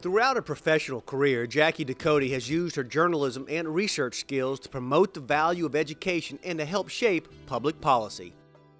Throughout her professional career, Jackie Ducote has used her journalism and research skills to promote the value of education and to help shape public policy.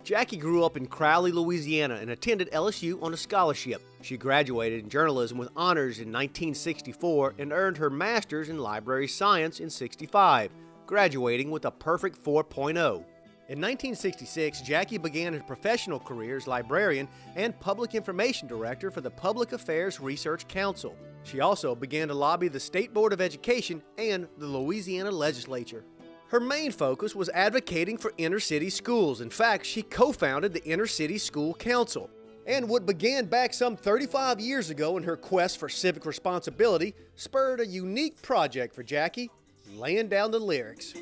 Jackie grew up in Crowley, Louisiana and attended LSU on a scholarship. She graduated in journalism with honors in 1964 and earned her master's in library science in '65, graduating with a perfect 4.0. In 1966, Jackie began her professional career as librarian and public information director for the Public Affairs Research Council. She also began to lobby the State Board of Education and the Louisiana legislature. Her main focus was advocating for inner-city schools. In fact, she co-founded the Inner City School Council. And what began back some 35 years ago in her quest for civic responsibility spurred a unique project for Jackie, laying down the lyrics.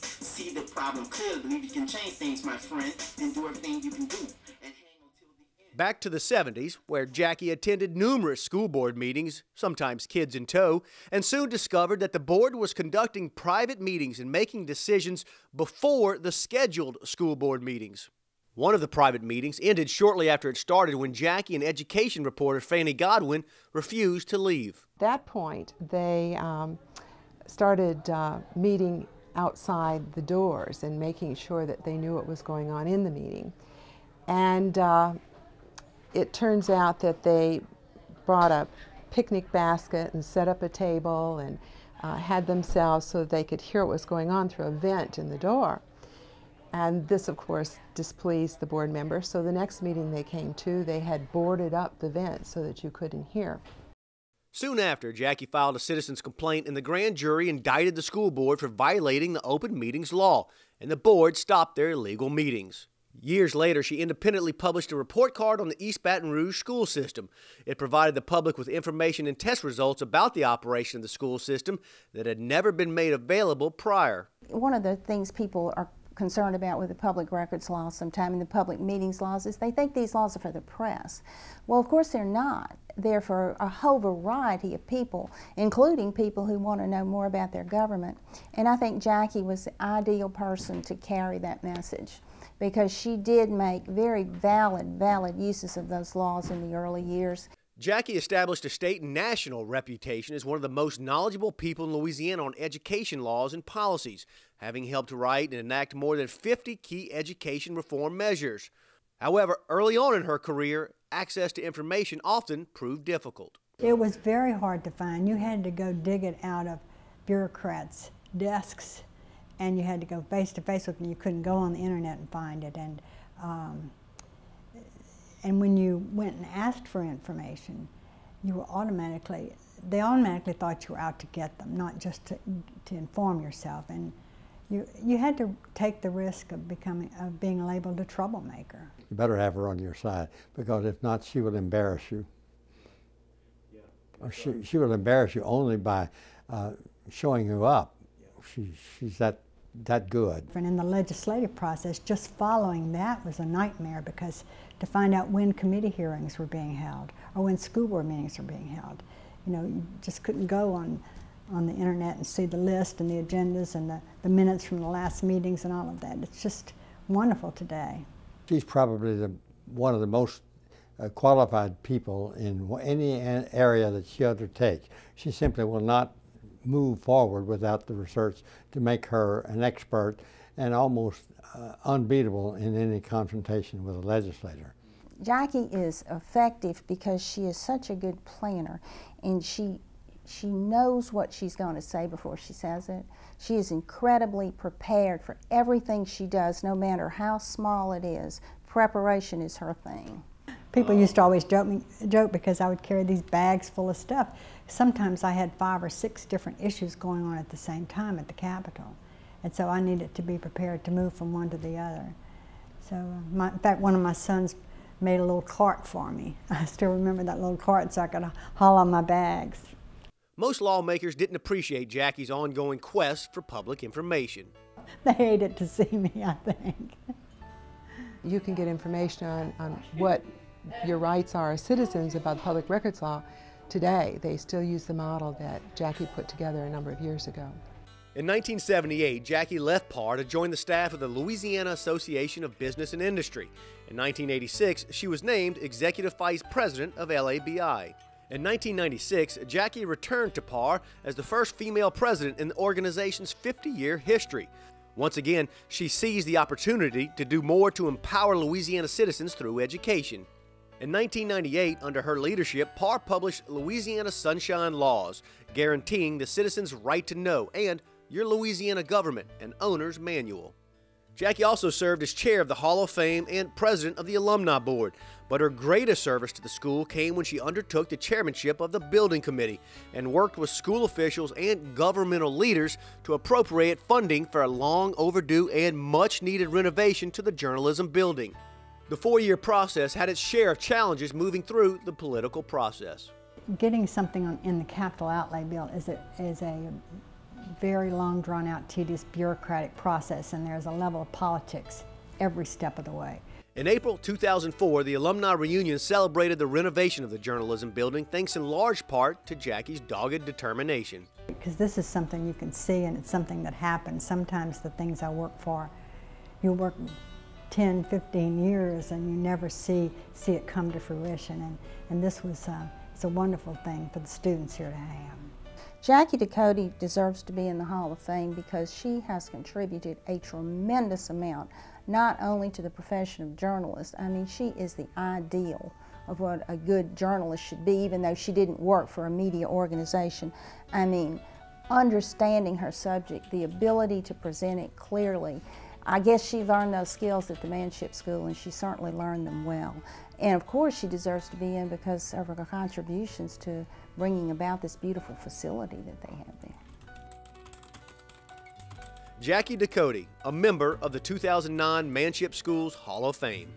See the problem clearly, believe you can change things, my friend, and do everything you can do. Back to the 70s, where Jackie attended numerous school board meetings, sometimes kids in tow, and soon discovered that the board was conducting private meetings and making decisions before the scheduled school board meetings. One of the private meetings ended shortly after it started when Jackie and education reporter Fanny Godwin refused to leave. At that point, they started meeting outside the doors and making sure that they knew what was going on in the meeting. And it turns out that they brought a picnic basket and set up a table and had themselves so they could hear what was going on through a vent in the door. And this, of course, displeased the board members. So the next meeting they came to, they had boarded up the vent so that you couldn't hear. Soon after, Jackie filed a citizen's complaint and the grand jury indicted the school board for violating the open meetings law, and the board stopped their illegal meetings. Years later, she independently published a report card on the East Baton Rouge school system. It provided the public with information and test results about the operation of the school system that had never been made available prior. One of the things people are concerned about with the public records laws sometime and the public meetings laws is they think these laws are for the press. Well, of course they're not. They're for a whole variety of people, including people who want to know more about their government. And I think Jackie was the ideal person to carry that message, because she did make very valid uses of those laws in the early years. Jackie established a state and national reputation as one of the most knowledgeable people in Louisiana on education laws and policies, having helped write and enact more than 50 key education reform measures. However, early on in her career, access to information often proved difficult. It was very hard to find. You had to go dig it out of bureaucrats' desks, and you had to go face to face with them. You couldn't go on the internet and find it. And when you went and asked for information, you were they automatically thought you were out to get them, not just to inform yourself. And you had to take the risk of being labeled a troublemaker. You better have her on your side, because if not, she will embarrass you. Yeah. Or she will embarrass you only by showing you up. Yeah. She's that good. And in the legislative process, just following that was a nightmare, because to find out when committee hearings were being held or when school board meetings were being held, you just couldn't go on the internet and see the list and the agendas and the minutes from the last meetings and all of that. It's just wonderful today. She's probably one of the most qualified people in any area that she undertakes. She simply will not move forward without the research to make her an expert and almost unbeatable in any confrontation with a legislator. Jackie is effective because she is such a good planner, and she knows what she's going to say before she says it. She is incredibly prepared for everything she does, no matter how small it is. Preparation is her thing. People used to always joke because I would carry these bags full of stuff. Sometimes I had 5 or 6 different issues going on at the same time at the Capitol. And so I needed to be prepared to move from one to the other. So, in fact, one of my sons made a little cart for me. I still remember that little cart so I could haul on my bags. Most lawmakers didn't appreciate Jackie's ongoing quest for public information. They hated to see me, I think. You can get information on what your rights are as citizens about the public records law today. They still use the model that Jackie put together a number of years ago. In 1978, Jackie left PAR to join the staff of the Louisiana Association of Business and Industry. In 1986, she was named Executive Vice President of LABI. In 1996, Jackie returned to PAR as the first female president in the organization's 50-year history. Once again, she seized the opportunity to do more to empower Louisiana citizens through education. In 1998, under her leadership, PAR published Louisiana Sunshine Laws, guaranteeing the citizens' right to know, and Your Louisiana Government, an owner's manual. Jackie also served as chair of the Hall of Fame and president of the Alumni Board, but her greatest service to the school came when she undertook the chairmanship of the building committee and worked with school officials and governmental leaders to appropriate funding for a long overdue and much needed renovation to the journalism building. The 4-year process had its share of challenges moving through the political process. Getting something in the capital outlay bill is a very long, drawn-out, tedious, bureaucratic process, and there's a level of politics every step of the way. In April 2004, the Alumni Reunion celebrated the renovation of the journalism building, thanks in large part to Jackie's dogged determination. Because this is something you can see, and it's something that happens. Sometimes the things I work for, you work 10, 15 years and you never see it come to fruition, and this was it's a wonderful thing for the students here to have. Jackie Ducote deserves to be in the Hall of Fame because she has contributed a tremendous amount, not only to the profession of journalist. I mean, she is the ideal of what a good journalist should be, even though she didn't work for a media organization. I mean, understanding her subject, the ability to present it clearly. I guess she learned those skills at the Manship School, and she certainly learned them well. And of course she deserves to be in because of her contributions to bringing about this beautiful facility that they have there. Jackie Ducote, a member of the 2009 Manship School's Hall of Fame.